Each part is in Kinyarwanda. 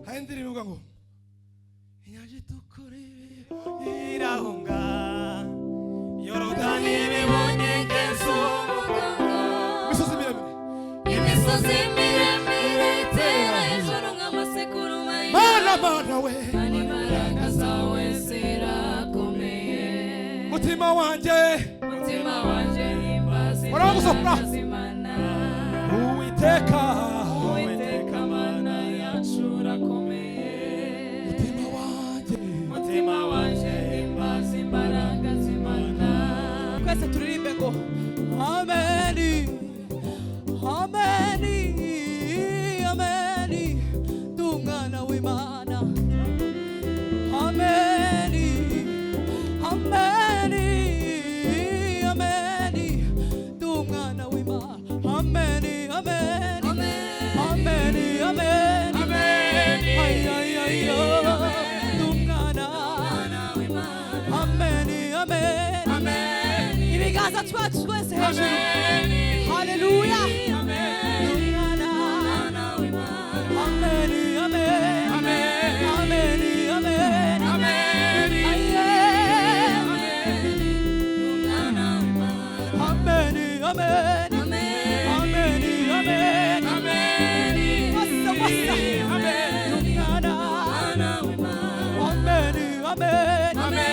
하인들이 누가 고 이냐지 뚜꾸리 irahunga Yorodani ibonyegezo 미소스 미라미 imisozi miremire itera hejuru nk'amasekurume mana we kandi imbaraga zawe zirakomeye mutima wanje himbaza Waramusopra. imbaraga z'Imana uwiteka Uwiteka Mana yacu urakomeye mutima wanje himbaza imbaraga z'Imana twese turirimbe ngo ameni ameni ameni dumwana w'Imana ameni ameni ameni dumwana w'Imana ameni ameni ameni ameni ameni ay ay ay dumwana w'Imana ameni ameni ibiganza twacu twese hejuru haleluya dumwana w'Imana ameni ameni ameni ameni ameni dumwana w'Imana ameni ameni ameni ameni ameni wasa wasa dumwana ameni ameni ameni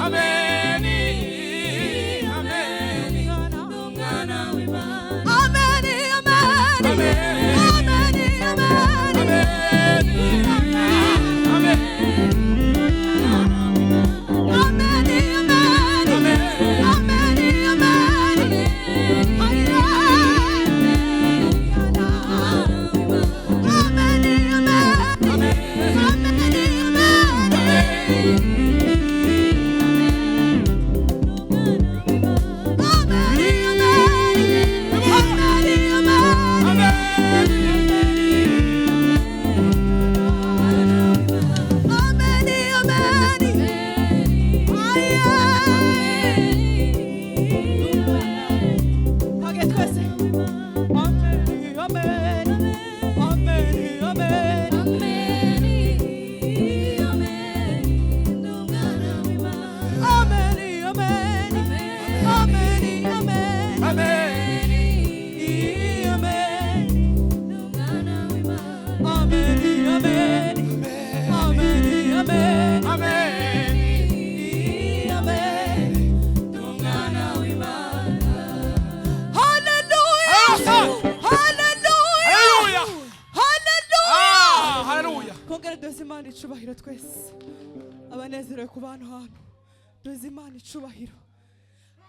ameni ameni dumwana w'Imana ameni ameni ameni Imana icubahiro twese abanezerewe ku bantu hano duze Imana icubahiro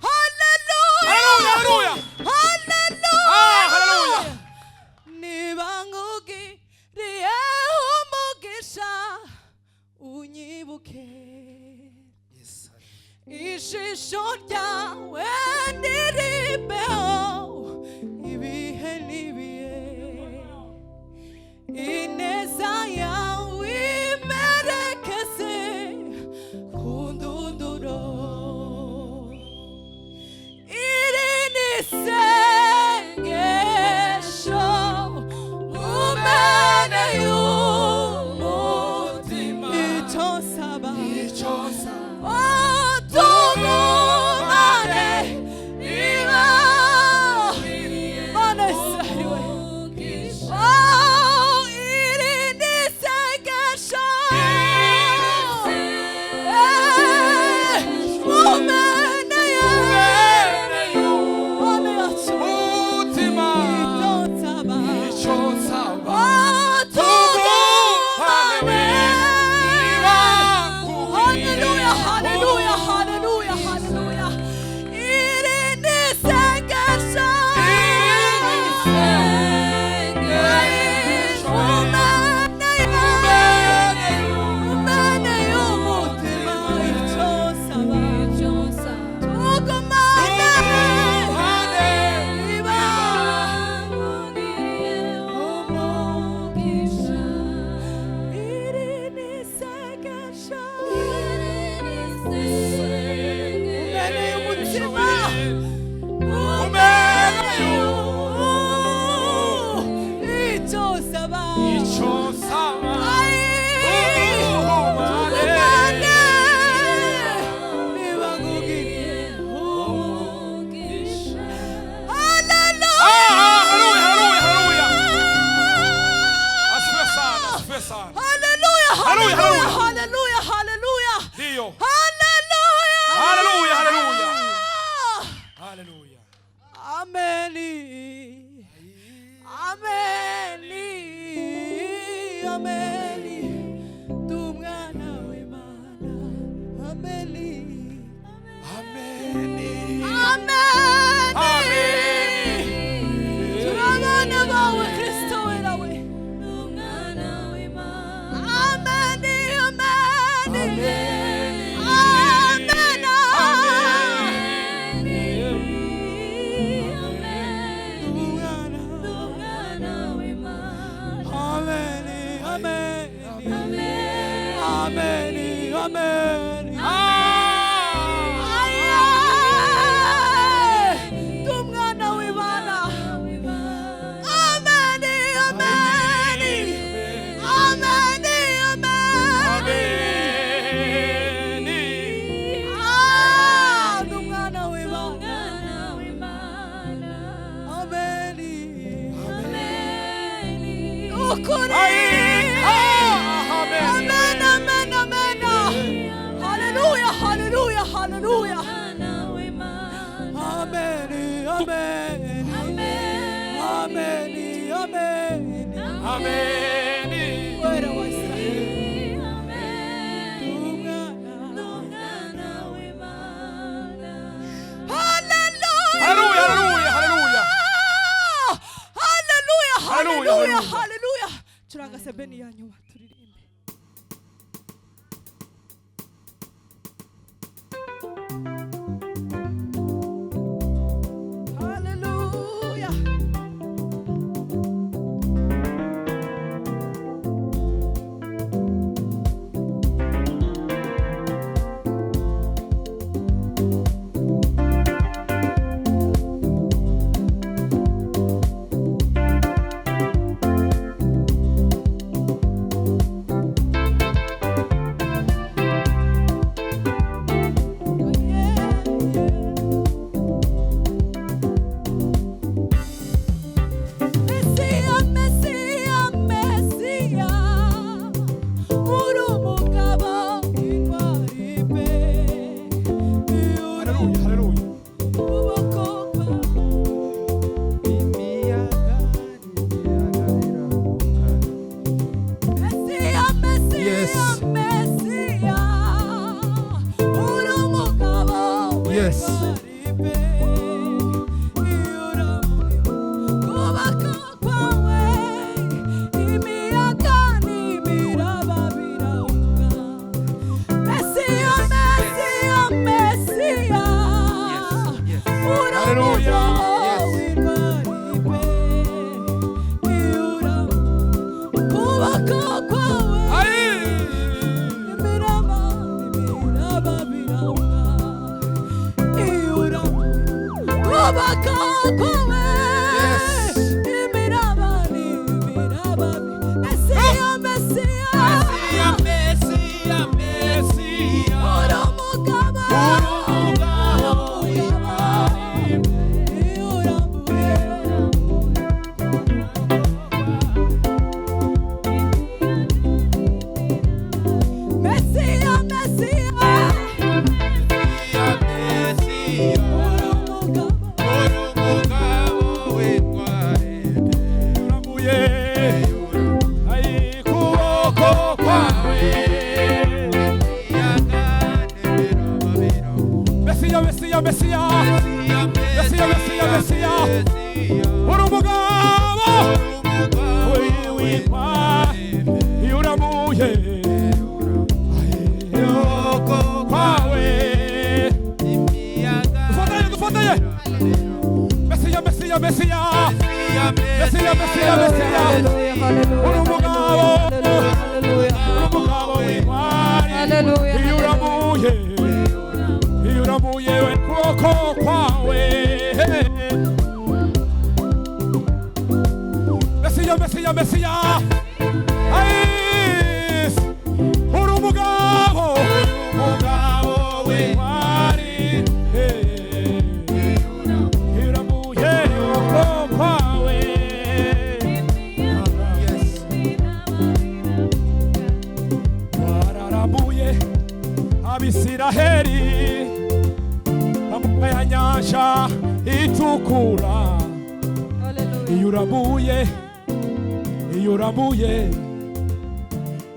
haleluya 할렐루야 haleluya 할렐루야 niba nkugiriye umugisha unyibuke ijisho ryawe ndirimbeho ibihe n'ibihe ineza yawe imerekeze ku ndunduro iri ni isengesho umene y'umutima icyo nsaba utuguma ameni dumwana w'Imana ameni ameni ameni turabana bawe Kristo wera we umwana w'Imana ameni ameni Hallelujah. Turanga sebeni ya nyuma turirimbe. Hallelujah.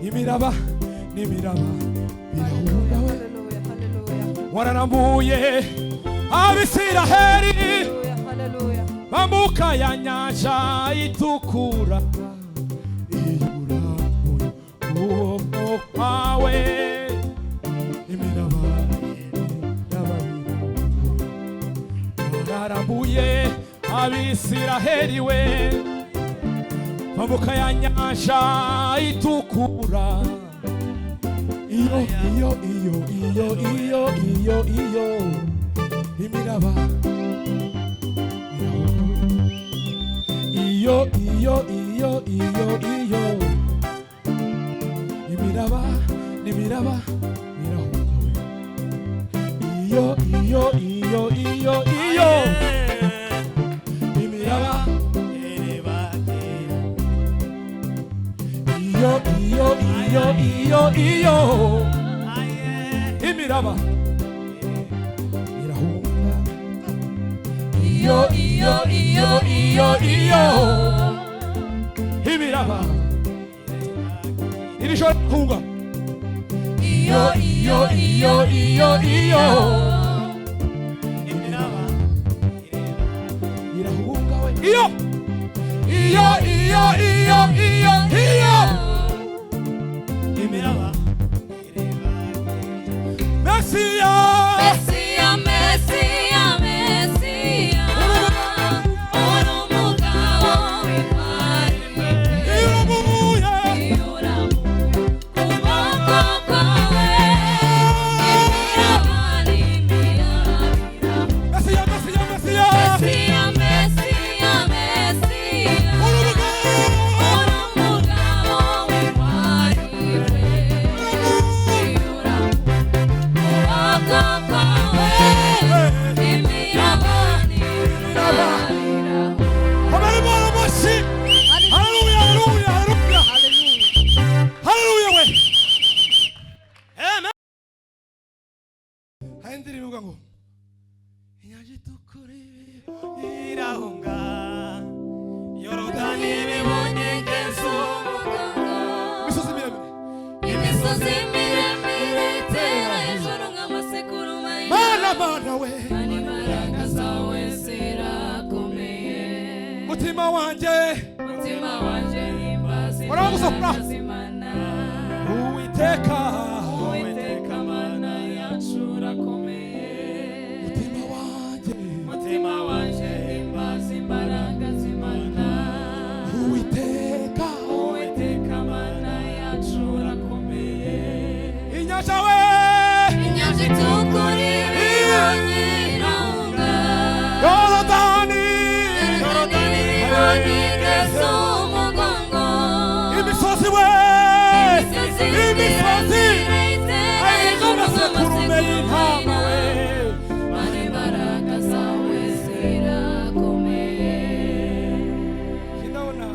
imiraba n'imiraba birahunga we Hallelujah, hallelujah. wararambuye abisiraheli Hallelujah, hallelujah. bambuka ya nyanja itukura iyo urambuye ukuboko kwawe imiraba wararambuye abisiraheli we bambuka ya nyanja itukura iyo imiraba iyo imiraba n'imiraba birahunga we iyo imiraba iyo imiraba irahunga iyo imiraba irishobora guhunga iyo imiraba irahunga we iyo imiraba Messiya Messiya, Messiya, Messiya, urumugabo w'intwari, iramuye ukuboko kwawe, imiraba n'imirabira. Messiya Messiya, Messiya, Messiya, urumugabo w'intwari, irahunga Yorodani ibonyegezo imisozi miremire imisozi miremire itera hejuru nk'amasekurume mana we kandi imbaraga zawe zirakomeye. mutima wanjye Mutima wanjye himbaza Urabuza imbaraga kura. z'Imana. Uwiteka Uwiteka Mana yacu urakomeye. Mutima wanjye himbaza imbaraga z'Imana. Uwiteka Uwiteka Mana yacu urakomeye. inyanja we Inyanja itukura ibonye irahunga. Yorodani ibonye igeze umugongo. imisozi we imisozi ay'amasekurume y'intama we Mana imbaraga zawe zirakomeye. kinaona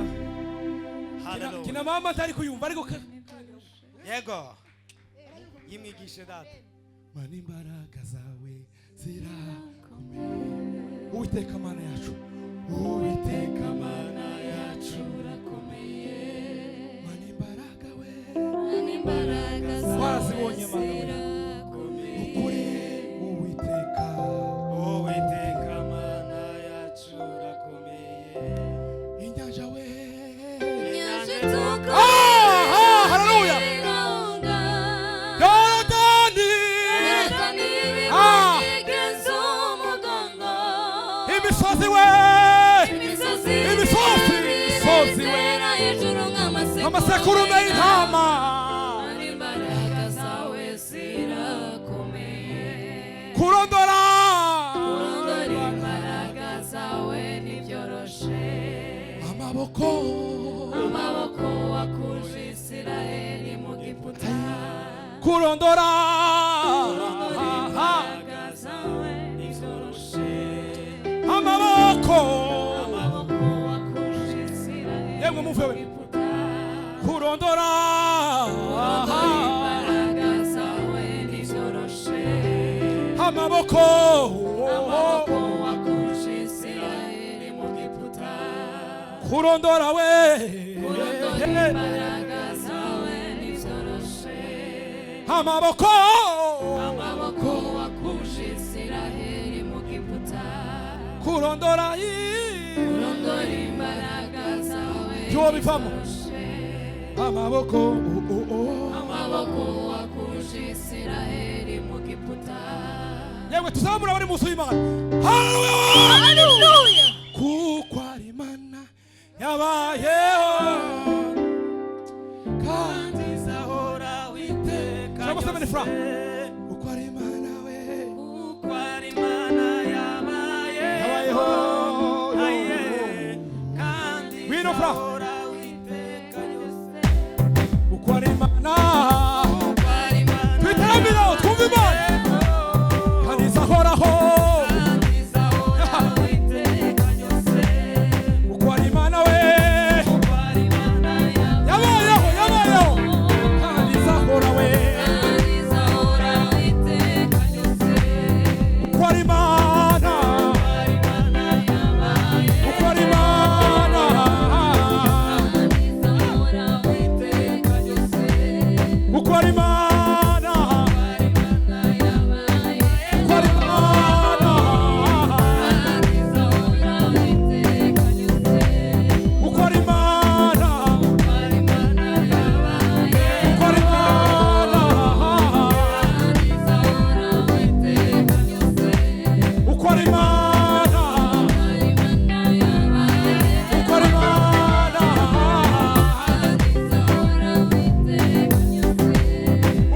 kina mama atari kuyumva ariko Yego. Yimwigishe data. mana imbaraga zawe zirakomeye Uwiteka mana yacu Uwiteka mana yacu urakomeye. mana imbaraga we Mana imbaraga zawe Warazibonye, Mana we. zirakomeye. ukuri Uwiteka Uwiteka Mana yacu urakomeye. inyanja we Inyanja itukura haleluya irahunga. Yorodani Yorodani ibonye igeze umugongo. imisozi we Imisozi imisozi we itera hejuru amasekurume y'intama Mana imbaraga zawe zirakomeye. kurondora Kurondora imbaraga zawe ntibyoroshe. amaboko Amaboko wakuje Isiraheli mu Giputa. kurondora Imbaraga zawe ntibyoroshe. amaboko Amaboko wakuje Isiraheli yemwe muve mu we Giputa. kurondora Imbaraga zawe ntibyoroshe. amaboko Amaboko wakuje Isiraheli mu Giputa. kurondora we Kurondora imbaraga zawe ntibyoroshe. amaboko amaboko wakuje Isiraheli mu Giputa kurondora urondora imbaraga zawe byo bivamo amaboko amaboko wakuje Isiraheli mu Giputa yewe tuzamura bari munsi y'Imana haleluya kuko ari Imana yabayeho kandi izahora witeka Fra. uko ari Imana we uko ari Imana yabayeho aye kandi Wino Fra. izahora witeka yose uko ari Imana uko ari Imana twitaramira twumva Imana kandi izahoraho kandi izahora witeka yose uko ari Imana we uko ari Imana yabayeho kandi izahora we uko ari Imana uko ari Imana uko ari Imana uko ari Imana uko ari Imana uko ari Imana uko ari Imana uko ari Imana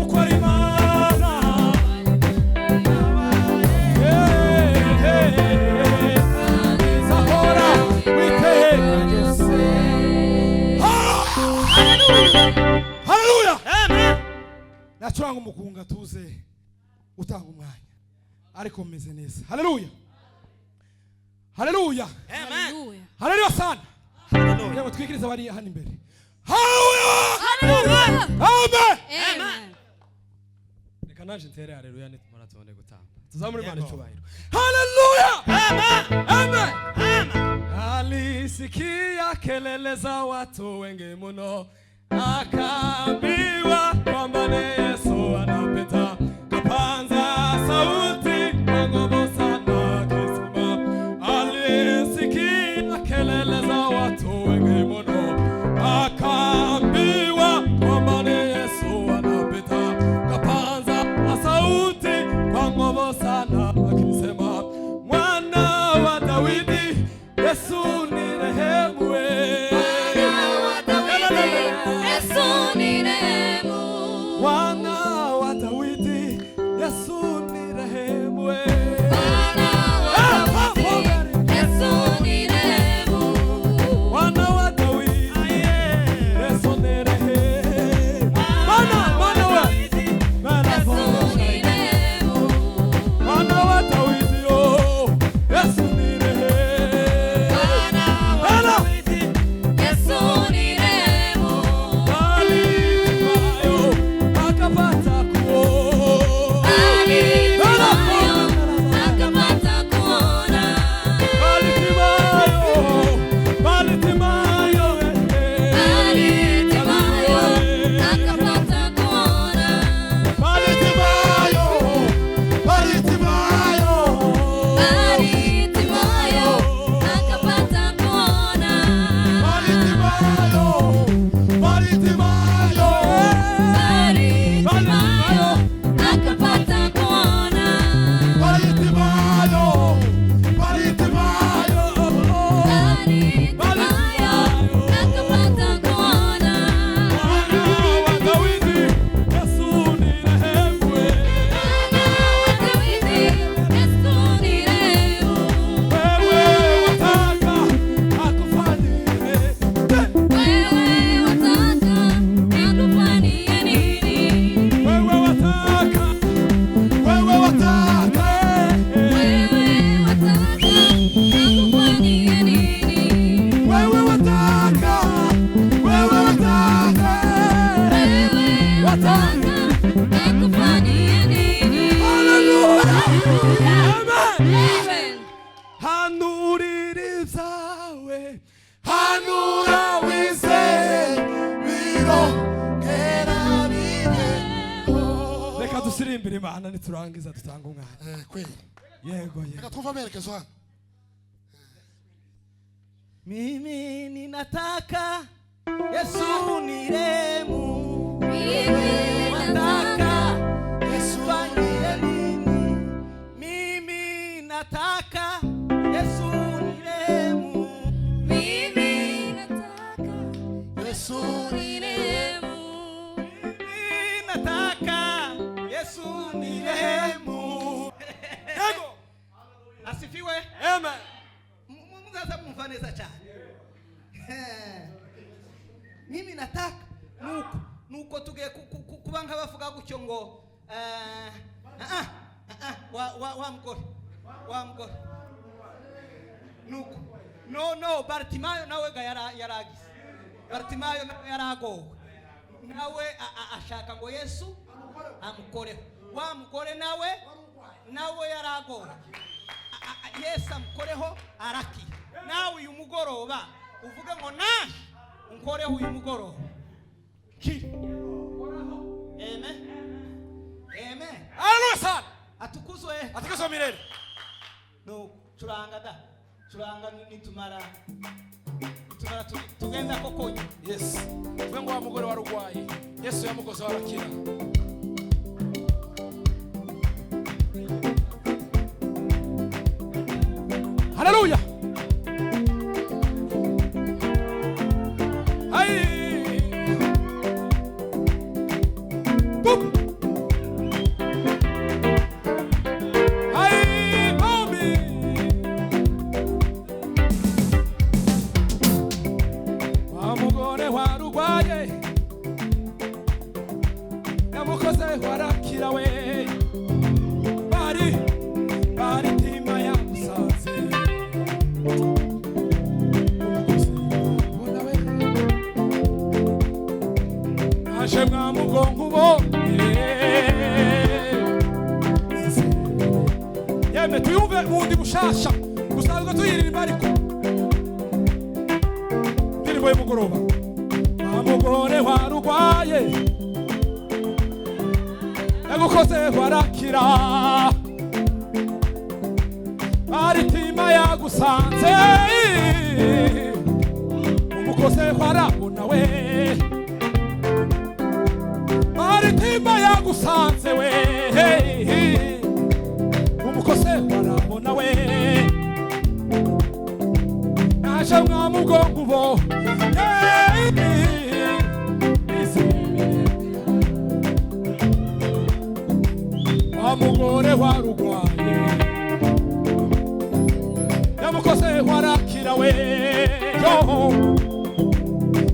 uko ari Imana zahora witeka haleluya amen nacuranga umukunga tuze utanga umwanya ariko meze neza haleluya haleluya amen haleluya sana haleluya yewe twikiriza bari hano imbere haleluya amen reka naje ntere haleluya nitumara tubone gutamba tuzamure Imana icyubahiro haleluya amen alisikia kelele za watu wengi mno akaambiwa kwamba ni Yesu anapita kapanza sauti kwa nguvu sana akisema alisikia kelele za watu wengi mno akaambiwa kwamba ni Yesu anapita kapanza sauti kwa nguvu sana akisema mwana wa Daudi Yesu ni rehemu mwana wa Daudi Yesu ni rehemu mwana wa Daudi Yesu ni rehemu mwana wa mwana wa Daudi Yesu ni rehemu akapata dusirimbire Imana niturangiza dutanga umwanya. Kweli. Yego. Reka twumve amerekezo hano. Mimi ninataka Yesu niremu. Mimi nataka Yesu fanyie nini? Mimi nataka Yesu niremu. Mimi nataka Yesu nirehemu. Mimi nataka Yesu nirehemu. Yego. Asifiwe. Amen. Mzaza mumva neza cyane. Mimi nataka nuko tugiye kuba nk'abavuga gutyo ngo wa mugore nuko no Bartimayo nawe ga yaragize. Bartimayo yaragowe nawe ashaka ngo Yesu amukoreho. Wa mugore nawe yaragowe. Yesu amukoreho araki. Nawe uyu mugoroba uvuga ngo naje unkoreho uyu mugoroba. Amen. Haleluya sana. Atukuzwe milele. no curanga nitumara tugenda koko. Yes. Tuve ngo wa mugore warugwaye Yesu yamukoze warakira. Haleluya. Tuyumve bundi bushasha gusanzwe tuyiririmba ariko ndirimbo y'umugoroba. Amugore warugwaye yagukoze warakira. Maritima yagusanze umukoze warabona we. Maritima yagusanze we. Umukose warabona we. Naje mwamugongo bo. Amugore warugwaye yamukose warakira we. Yo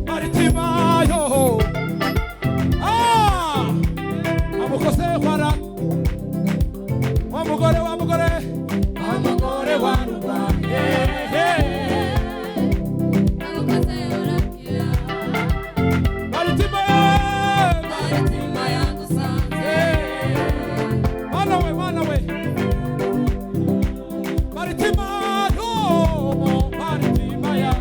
Maritima yo. Amukose wara Wamugore amugore warugwaye. Maritima yagusanze. Mana we Maritima yo. Maritima ya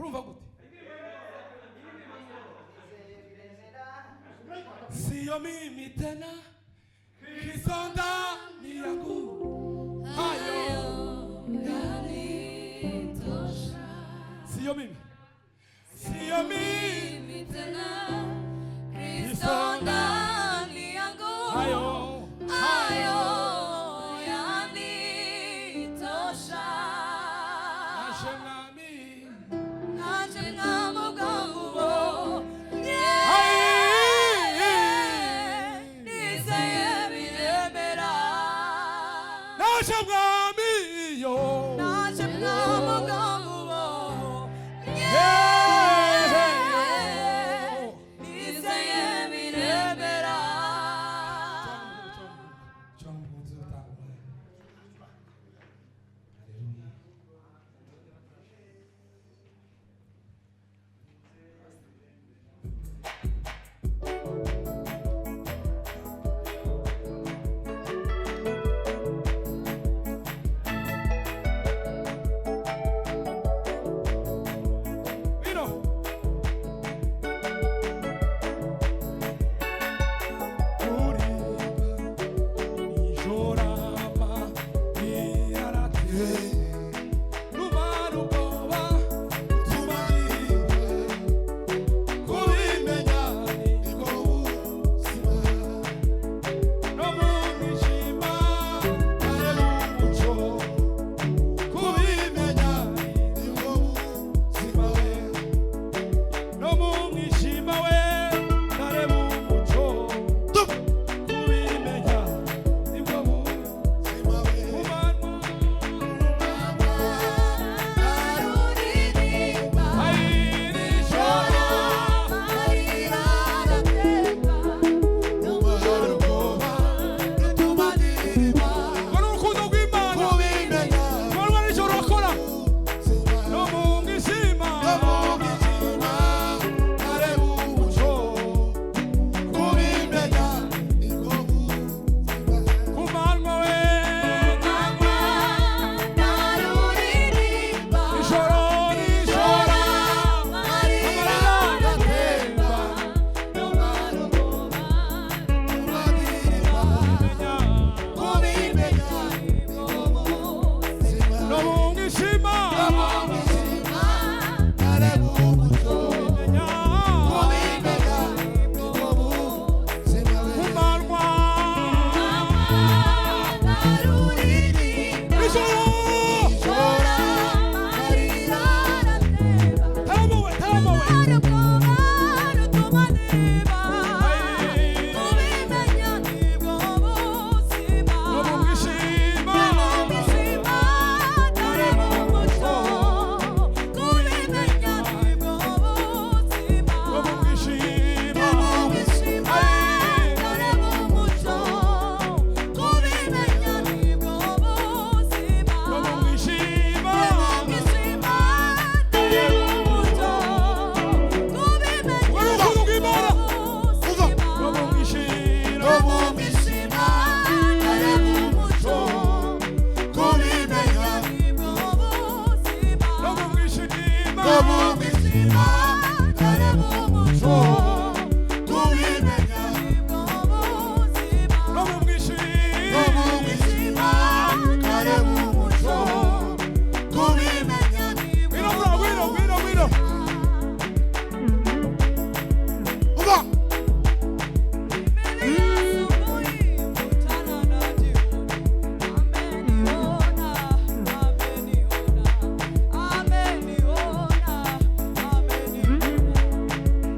urumva gute siyo mimi tena Kristo ndani yangu hayo yanitosha. siyo mimi Tena Kristo ndani yangu hayo yanitosha. ashenami Najenga mugongo nizeye biremera. nashamwami yo Najenga mugongo nizeye biremera.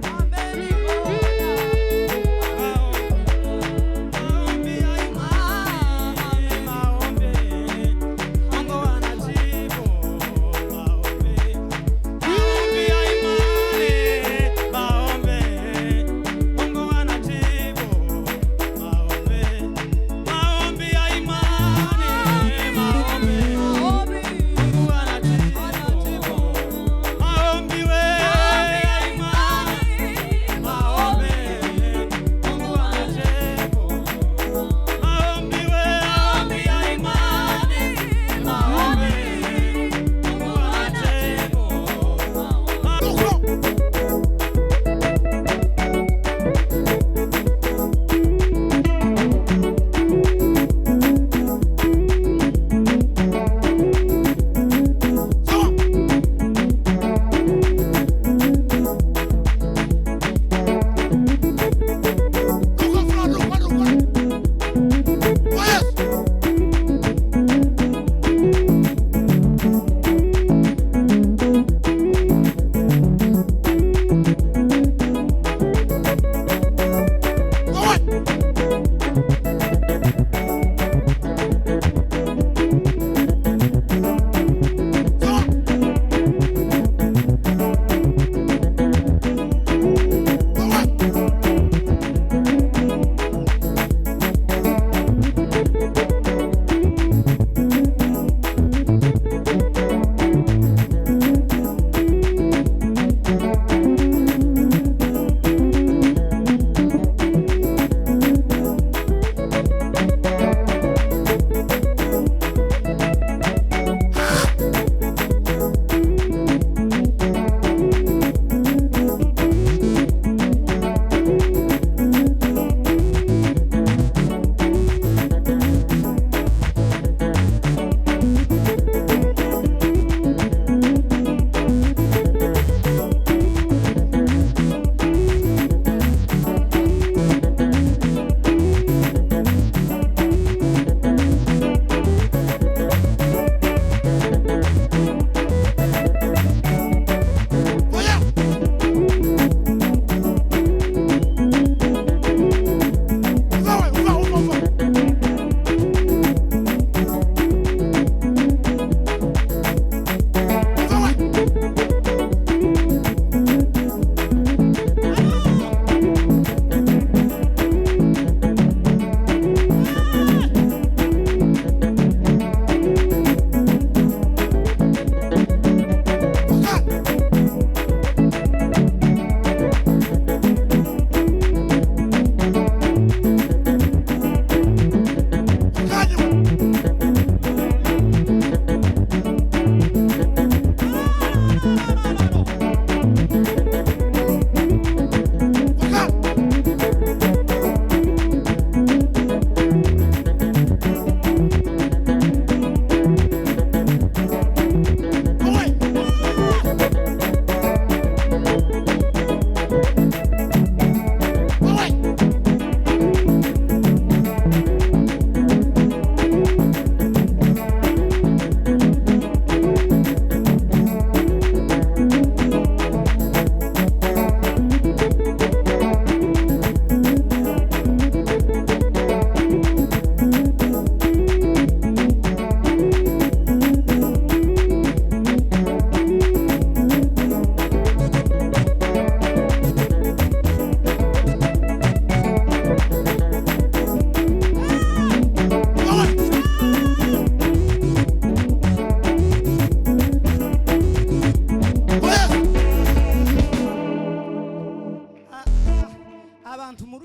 Amen.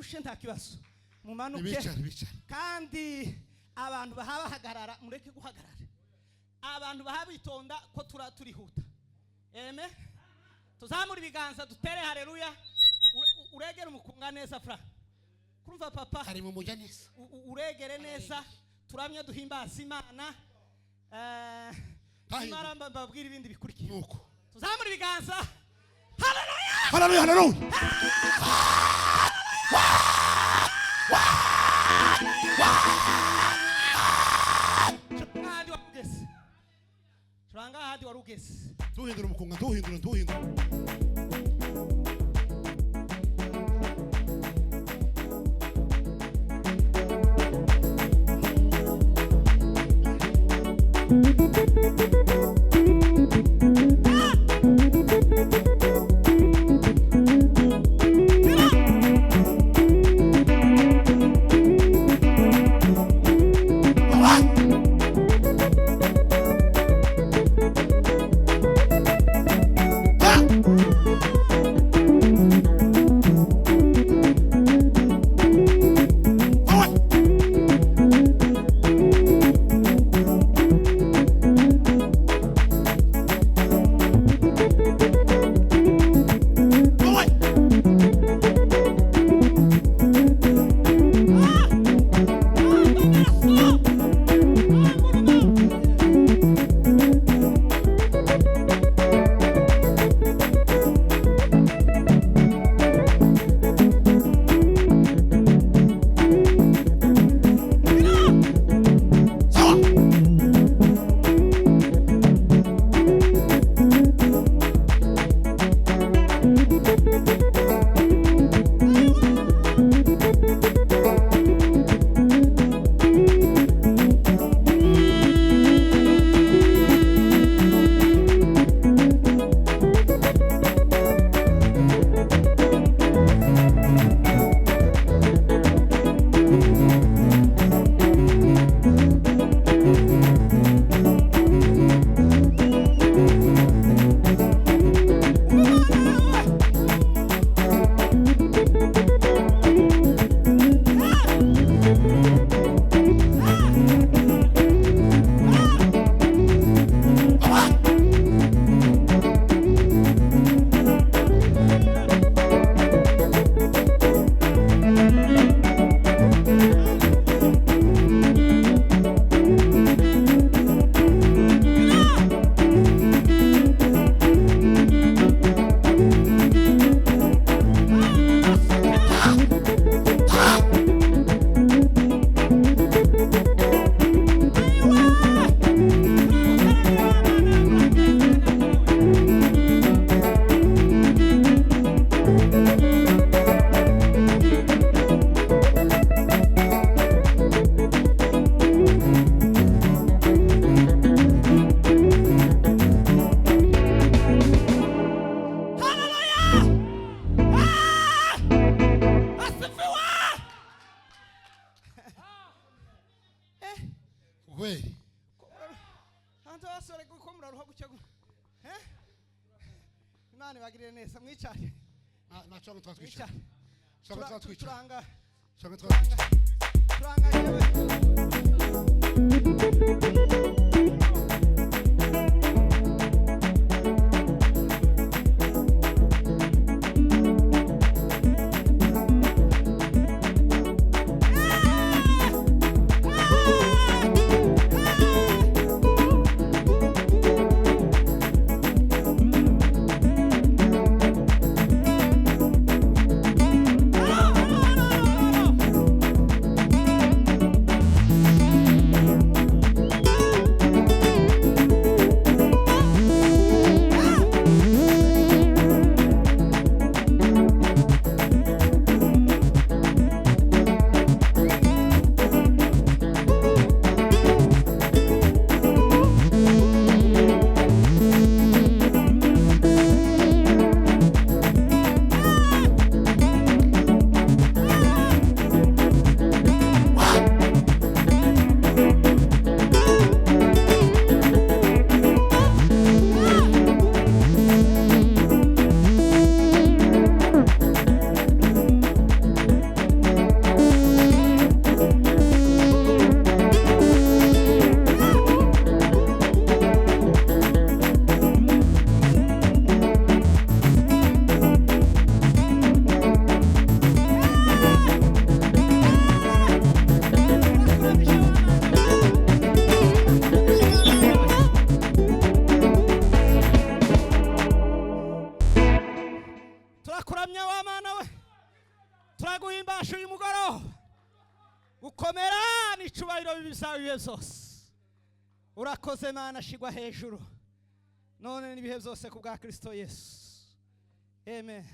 murushe nta kibazo mumanuke Bicare. kandi abantu bahabahagarara mureke guhagarara abantu bahabitonda ko turihuta amen tuzamura ibiganza dutere haleluya uregere umukunga neza fra kurumva papa Hari mu mujanisa. uregere neza turamye duhimbaza Imana Imana mbabwira ibindi bikurikiye Nuko. tuzamura ibiganza Haleluya. Turanga hadi warugeze Tuhindura umukunga, tuhindura. Imana ibagirire neza mwicare Nachonga twatwicara. mwicare Shaka twatwicara. turanga Shaka twatwicara. turanga yewe turakuramya wa mana we, turaguhimbasha uyu mugoroba, gukomera n'icubahiro bizawe ibihe byose. Urakoze Mana, shigwa hejuru none n'ibihe byose ku bwa Kristo Yesu, amen.